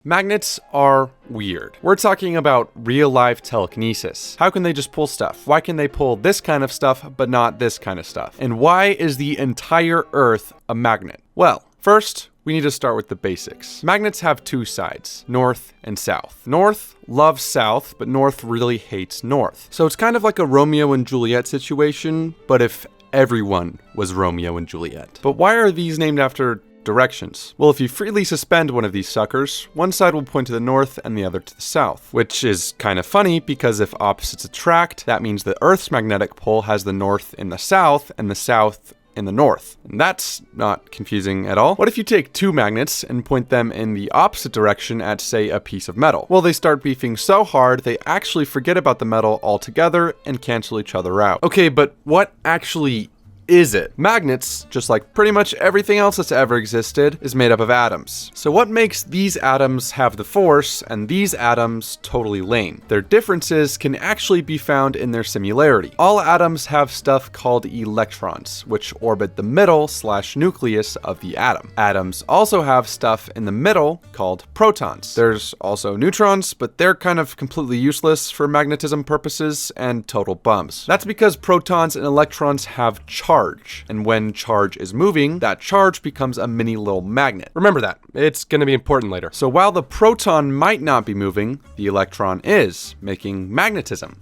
Magnets are weird. We're talking about real-life telekinesis. How can they just pull stuff? Why can they pull this kind of stuff, but not this kind of stuff? And why is the entire Earth a magnet? Well, first, we need to start with the basics. Magnets have two sides, north and south. North loves south, but north really hates north. So it's kind of like a Romeo and Juliet situation, but if everyone was Romeo and Juliet. But why are these named after directions? Well, if you freely suspend one of these suckers, one side will point to the north and the other to the south, which is kind of funny because if opposites attract, that means the Earth's magnetic pole has the north in the south and the south in the north. And that's not confusing at all. What if you take two magnets and point them in the opposite direction at, say, a piece of metal? Well, they start beefing so hard, they actually forget about the metal altogether and cancel each other out. Okay, but what actually is it? Magnets, just like pretty much everything else that's ever existed, is made up of atoms. So what makes these atoms have the force and these atoms totally lame? Their differences can actually be found in their similarity. All atoms have stuff called electrons, which orbit the middle/nucleus of the atom. Atoms also have stuff in the middle called protons. There's also neutrons, but they're kind of completely useless for magnetism purposes and total bums. That's because protons and electrons have charge. And when charge is moving, that charge becomes a mini little magnet. Remember that. It's going to be important later. So while the proton might not be moving, the electron is, making magnetism.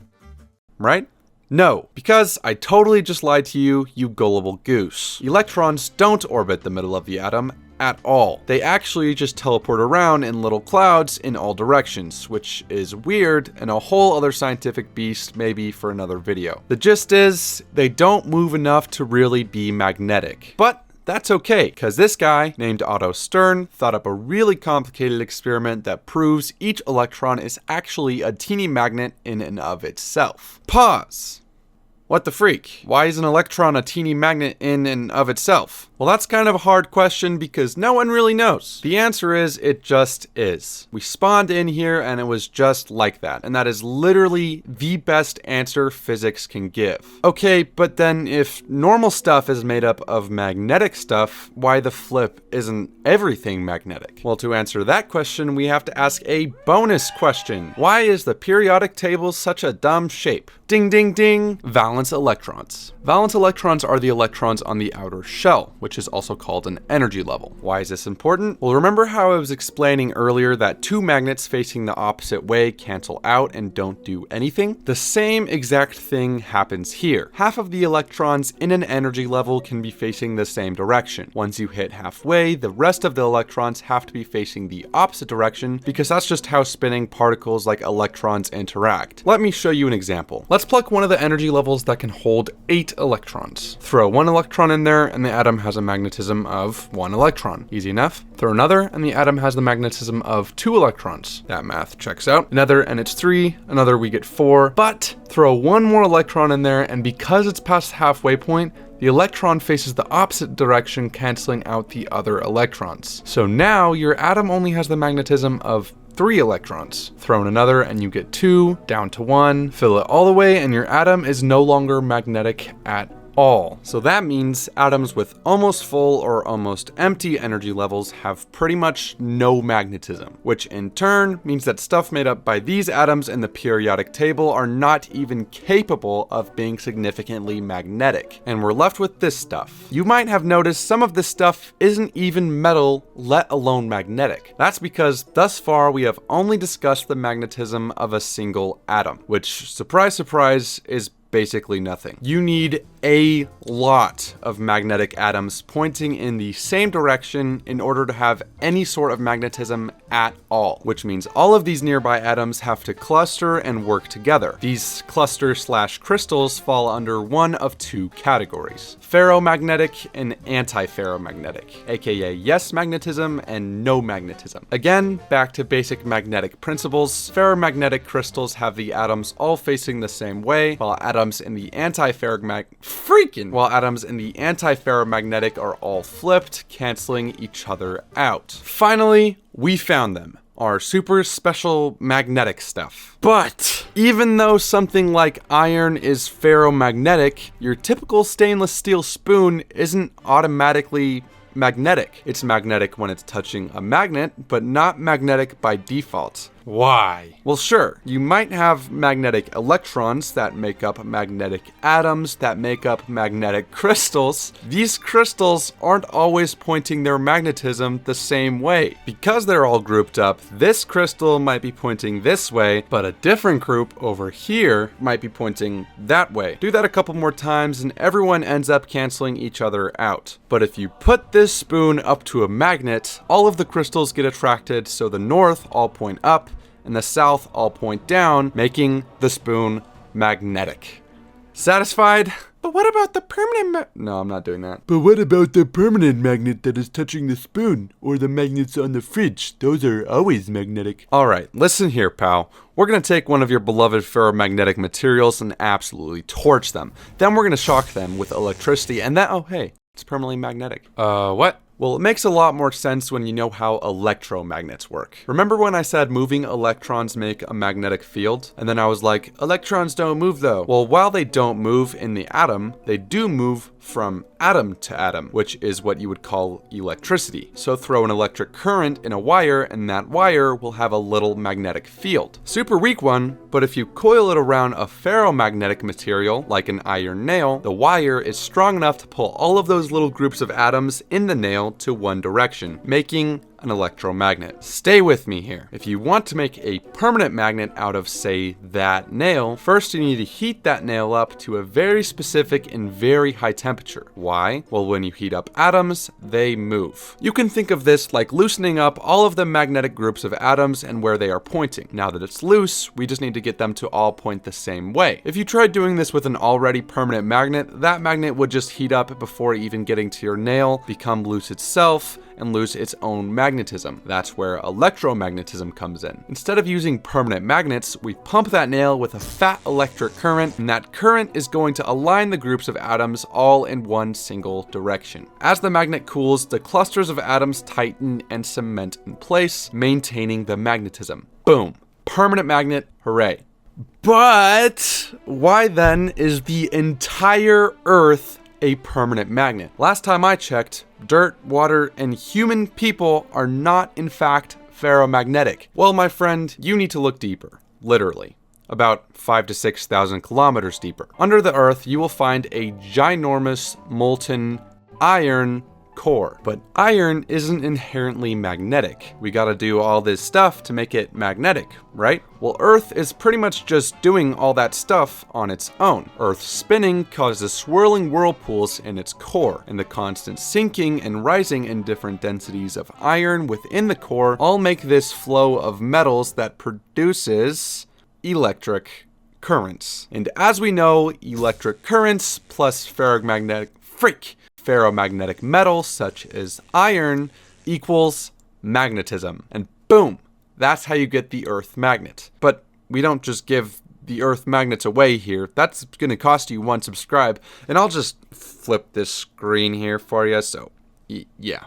Right? No, because I totally just lied to you, you gullible goose. Electrons don't orbit the middle of the atom at all. They actually just teleport around in little clouds in all directions, which is weird and a whole other scientific beast maybe for another video. The gist is, they don't move enough to really be magnetic. But that's okay, because this guy, named Otto Stern, thought up a really complicated experiment that proves each electron is actually a teeny magnet in and of itself. Pause. What the freak? Why is an electron a teeny magnet in and of itself? Well, that's kind of a hard question because no one really knows. The answer is, it just is. We spawned in here and it was just like that. And that is literally the best answer physics can give. Okay, but then if normal stuff is made up of magnetic stuff, why the flip isn't everything magnetic? Well, to answer that question, we have to ask a bonus question. Why is the periodic table such a dumb shape? Ding, ding, ding. Valence electrons. Valence electrons are the electrons on the outer shell, which is also called an energy level. Why is this important? Well, remember how I was explaining earlier that two magnets facing the opposite way cancel out and don't do anything? The same exact thing happens here. Half of the electrons in an energy level can be facing the same direction. Once you hit halfway, the rest of the electrons have to be facing the opposite direction because that's just how spinning particles like electrons interact. Let me show you an example. Let's pluck one of the energy levels that can hold 8 electrons. Throw one electron in there and the atom has a magnetism of 1 electron. Easy enough. Throw another and the atom has the magnetism of 2 electrons. That math checks out. Another and it's 3. Another we get 4. But throw one more electron in there and because it's past the halfway point, the electron faces the opposite direction, canceling out the other electrons. So now your atom only has the magnetism of 3 electrons. Throw in another and you get 2, down to 1, fill it all the way and your atom is no longer magnetic at all. So that means atoms with almost full or almost empty energy levels have pretty much no magnetism, which in turn means that stuff made up by these atoms in the periodic table are not even capable of being significantly magnetic. And we're left with this stuff. You might have noticed some of this stuff isn't even metal, let alone magnetic. That's because thus far we have only discussed the magnetism of a single atom, which, surprise, surprise, is basically nothing. You need a lot of magnetic atoms pointing in the same direction in order to have any sort of magnetism at all, which means all of these nearby atoms have to cluster and work together. These clusters/crystals fall under one of two categories: ferromagnetic and antiferromagnetic, aka yes magnetism and no magnetism. Again, back to basic magnetic principles. Ferromagnetic crystals have the atoms all facing the same way, while atoms in the antiferromagnetic are all flipped, canceling each other out. Finally, we found them. Our super special magnetic stuff. But even though something like iron is ferromagnetic, your typical stainless steel spoon isn't automatically magnetic. It's magnetic when it's touching a magnet, but not magnetic by default. Why? Well, sure, you might have magnetic electrons that make up magnetic atoms that make up magnetic crystals. These crystals aren't always pointing their magnetism the same way. Because they're all grouped up, this crystal might be pointing this way, but a different group over here might be pointing that way. Do that a couple more times and everyone ends up canceling each other out. But if you put this spoon up to a magnet, all of the crystals get attracted, so the north all point up, and the south all point down, making the spoon magnetic. Satisfied? But what about the permanent No, I'm not doing that. But what about the permanent magnet that is touching the spoon? Or the magnets on the fridge? Those are always magnetic. Alright, listen here, pal. We're gonna take one of your beloved ferromagnetic materials and absolutely torch them. Then we're gonna shock them with electricity, and then, oh hey, it's permanently magnetic. What? Well, it makes a lot more sense when you know how electromagnets work. Remember when I said moving electrons make a magnetic field? And then I was like, electrons don't move though. Well, while they don't move in the atom, they do move from atom to atom, which is what you would call electricity. So throw an electric current in a wire and that wire will have a little magnetic field. Super weak one, but if you coil it around a ferromagnetic material, like an iron nail, the wire is strong enough to pull all of those little groups of atoms in the nail to one direction, making an electromagnet. Stay with me here. If you want to make a permanent magnet out of, say, that nail, first you need to heat that nail up to a very specific and very high temperature. Why? Well, when you heat up atoms, they move. You can think of this like loosening up all of the magnetic groups of atoms and where they are pointing. Now that it's loose, we just need to get them to all point the same way. If you tried doing this with an already permanent magnet, that magnet would just heat up before even getting to your nail, become loose itself, and lose its own magnetism. That's where electromagnetism comes in. Instead of using permanent magnets, we pump that nail with a fat electric current, and that current is going to align the groups of atoms all in one single direction. As the magnet cools, the clusters of atoms tighten and cement in place, maintaining the magnetism. Boom. Permanent magnet, hooray. But why then is the entire Earth a permanent magnet? Last time I checked, dirt, water, and human people are not in fact ferromagnetic. Well, my friend, you need to look deeper. Literally. About 5,000 to 6,000 kilometers deeper. Under the Earth, you will find a ginormous molten iron core. But iron isn't inherently magnetic. We gotta do all this stuff to make it magnetic, right? Well, Earth is pretty much just doing all that stuff on its own. Earth's spinning causes swirling whirlpools in its core, and the constant sinking and rising in different densities of iron within the core all make this flow of metals that produces electric currents. And as we know, electric currents plus ferromagnetic metal such as iron equals magnetism. And boom, that's how you get the Earth magnet. But we don't just give the Earth magnets away here. That's going to cost you one subscribe. And I'll just flip this screen here for you. So yeah.